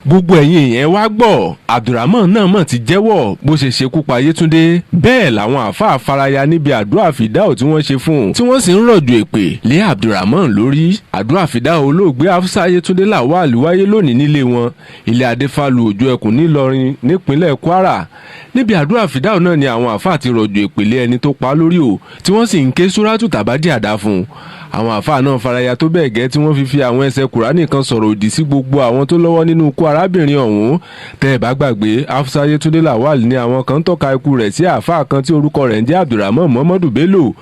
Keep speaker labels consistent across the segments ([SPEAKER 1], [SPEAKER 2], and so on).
[SPEAKER 1] gbogbo ẹ̀yin èèyàn wá gbọ́ Abdulramon náà mọ̀ ti jẹ́wọ́ bó ṣe ṣekú pa Yétúndé bẹ́ẹ̀ làwọn àáfàá faraya níbi àdúrà fìdáò tí wọ́n ṣe fún un tí wọ́n sì ń rọ̀jò èpè lé Abdulramon lórí. àdúrà fìdáò olóògbé Hafsa Yétúndé Lawal wáyé lónìí nílé wọn ilé Adéfálù Òjó Ẹkùn nílọrin nípínlẹ̀ Kwara. níbi àdúrà fìdáò náà ni àwọn àáfàá ti rọ̀jò èpè lé ẹni tó pa lórí o tí wọ́n sì ń ké súrátù tàbádì àdá fún un. àwọn àáfàá náà faraya tó bẹ́ẹ̀ gẹ́ tí wọ́n fi àwọn ẹsẹ̀ Kùránì kan sọ̀rọ̀ òdì sí gbogbo àwọn tó lọ́wọ́ nínú ikú arábìnrin ọ̀hún. tẹ́ ẹ bá gbàgbé Hafsa Yétúndé Lawal ní àwọn kan tọ́ka ikú rẹ̀ sí àáfàá kan tí orúkọ rẹ̀ ń jẹ́ Abdulramon Muhammadu Bello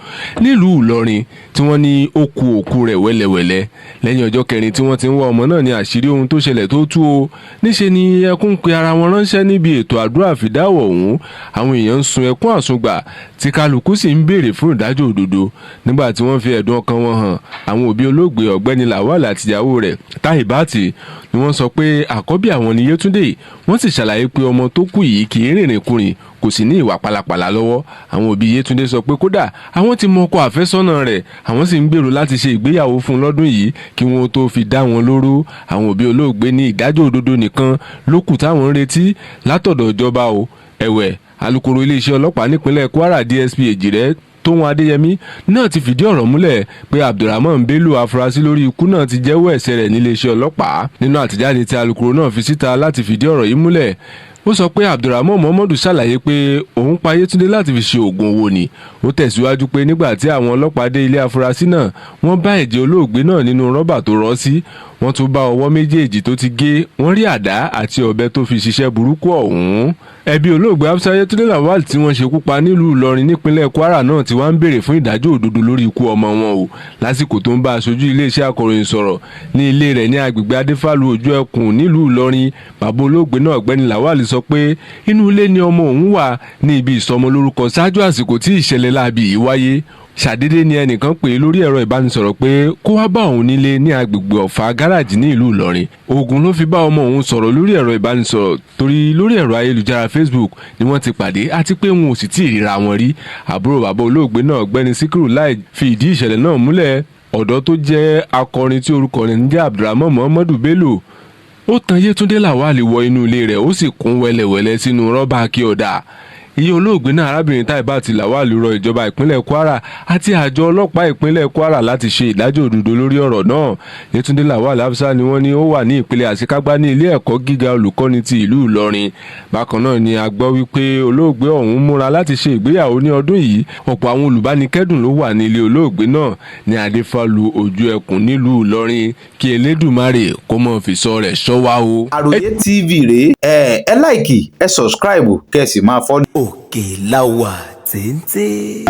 [SPEAKER 1] nílùú Ìlọrin tí wọ́n ní ó ku òkú rẹ̀ wẹ́lẹ́wẹ́lẹ́. lẹ́yìn ọjọ́ kẹrin tí wọ́n ti ń wá ọmọ náà ní àṣírí ohun tó ṣẹlẹ̀ tó tú o. níṣe ni ẹkún pe ara wọn ránṣẹ́ níbi ètò àdúrà fìdáwọ̀ ọ̀hún. àwọn èèyàn ń sun ẹkún àsungbà tí kálukú sì ń béèrè fún ìdájọ́ òdodo. nígbà tí wọ́n fi ẹ̀dùn ọkàn wọn hàn àwọn òbí olóògbé ọ̀gbẹ́ni Lawal àtìyàwó rẹ̀ Tahibati ni wọ́n sọ pé àkọ́bí àwọn ni Yétúndé. wọ́n sì ṣàlàyé pé ọmọ tó kú yìí kì í rìnrìn kurìn kò sì ní ìwà pálapàla lọ́wọ́. àwọn òbí Yétúndé sọ pé kódà àwọn ti mọ ọkọ àfẹ́sọ́nà rẹ̀ àwọn sì ń gbèrò láti ṣe ìgbéyàwó fún un lọ́dún yìí kí wọ́n tó fi dá wọn lóró. àwọn òbí olóògbé ní ìdájọ́ òdodo nìkan ló kù táwọn ń retí látọ̀dọ̀ ìjọba o. ẹ̀wẹ̀ alukoro iléeṣẹ́ ọlọ́pàá nípínlẹ̀ Kwara DSP Èjìrẹ́ Tóun Adéyẹmí náà ti fìdí ọ̀rọ̀ múlẹ̀ pé Abdulramon Bello afurasí lórí ikú náà ti jẹ́wọ́ ẹ̀ṣẹ̀ rẹ̀ níléeṣẹ́ ọlọ́pàá. nínú àtẹ̀jáde tí alukoro náà fi síta láti fìdí ọ̀rọ̀ yìí múlẹ̀ ó sọ pé Abdulramon Muhammadu ṣàlàyé pé òun pa Yétúndé láti fi ṣe oògùn owó ni. ó tẹ̀síwájú pé nígbà tí àwọn ọlọ́pàá dé ilé afurasí náà wọ́n bá ẹ̀jẹ̀ olóògbé náà nínú rọ́bà tó rọ́ sí. wọ́n tún bá ọwọ́ méjèèjì tó ti gé wọ́n rí àdá àti ọ̀bẹ tó fi ṣiṣẹ́ burúkú ọ̀hún. ẹbí olóògbé Hafsa Yétúndé Lawal tí wọ́n ṣekú pa nílùú Ìlọrin nípínlẹ̀ Kwara náà ti wá ń béèrè fún ìdájọ́ òdodo lórí ikú ọmọ wọn o. lásìkò tó ń bá aṣojú iléeṣẹ́ akọ̀ròyìn sọ̀rọ̀ ní ilé rẹ̀ ní agbègbè Adéfálù Òjó Ẹkùn nílùú Ìlọrin bàbá olóògbé náà ọ̀gbẹ́ni Lawal sọ pé inú ilé ni ọmọ òun wà ní ibi ìsọmọlórúkọ ṣáájú àsìkò tí ìṣẹ̀lẹ̀ láabi yìí wáyé. ṣàdédé ni ẹnìkan pè é lórí ẹ̀rọ ìbánisọ̀rọ̀ pé kó wá bá òun nílé ní agbègbè Ọ̀fà gáràjì ní ìlú Ìlọrin. oògùn ló fi bá ọmọ òun sọ̀rọ̀ lórí ẹ̀rọ ìbánisọ̀rọ̀ torí lórí ẹ̀rọ ayélujára Facebook ni wọ́n ti pàdé àti pé wọn ò sì tí ì ríra wọn rí. àbúrò bàbá olóògbé náà ọ̀gbẹ́ni Síkírù Láì fi ìdí ìṣẹ̀lẹ̀ náà múlẹ̀. ọ̀dọ́ tó jẹ́ akọrin tí orúkọ rẹ̀ ń jẹ́ Abdulramon Muhammadu Bello ó tan Yétúndé Lawal wọ inú ilé rẹ̀ ó sì kún wẹ́lẹ́wẹ́lẹ́ sínú rọ́bà kí ọ̀dà. iye olóògbé náà arábìnrin Tahibati Lawal rọ ìjọba ìpínlẹ̀ Kwara àti àjọ ọlọ́pàá ìpínlẹ̀ Kwara láti ṣe ìdájọ́ òdodo lórí ọ̀rọ̀ náà. Yétúndé Lawal Hafsa ni wọ́n ní ó wà ní ìpele àṣekágbá ní ilé ẹ̀kọ́ gíga olùkọ́ni ti ìlú Ìlọrin. bákan náà ni a gbọ́ wípé olóògbé ọ̀hún múra láti ṣe ìgbéyàwó ní ọdún yìí. ọ̀pọ̀ àwọn olùbánikẹ́dùn ló wà ní ilé olóògbé náà ní Adéfálù Òjó Ẹkùn nílùú Ìlọrin kí Elédùmarè kó mọ̀ fi sọ rẹ̀ ṣọ́ wa o.
[SPEAKER 2] Àròyé TV rèé ẹ láìkì ẹ sọ̀scribe kẹ́ ẹ sì máa fọ́lọ́.
[SPEAKER 3] Òkè la wà téńté.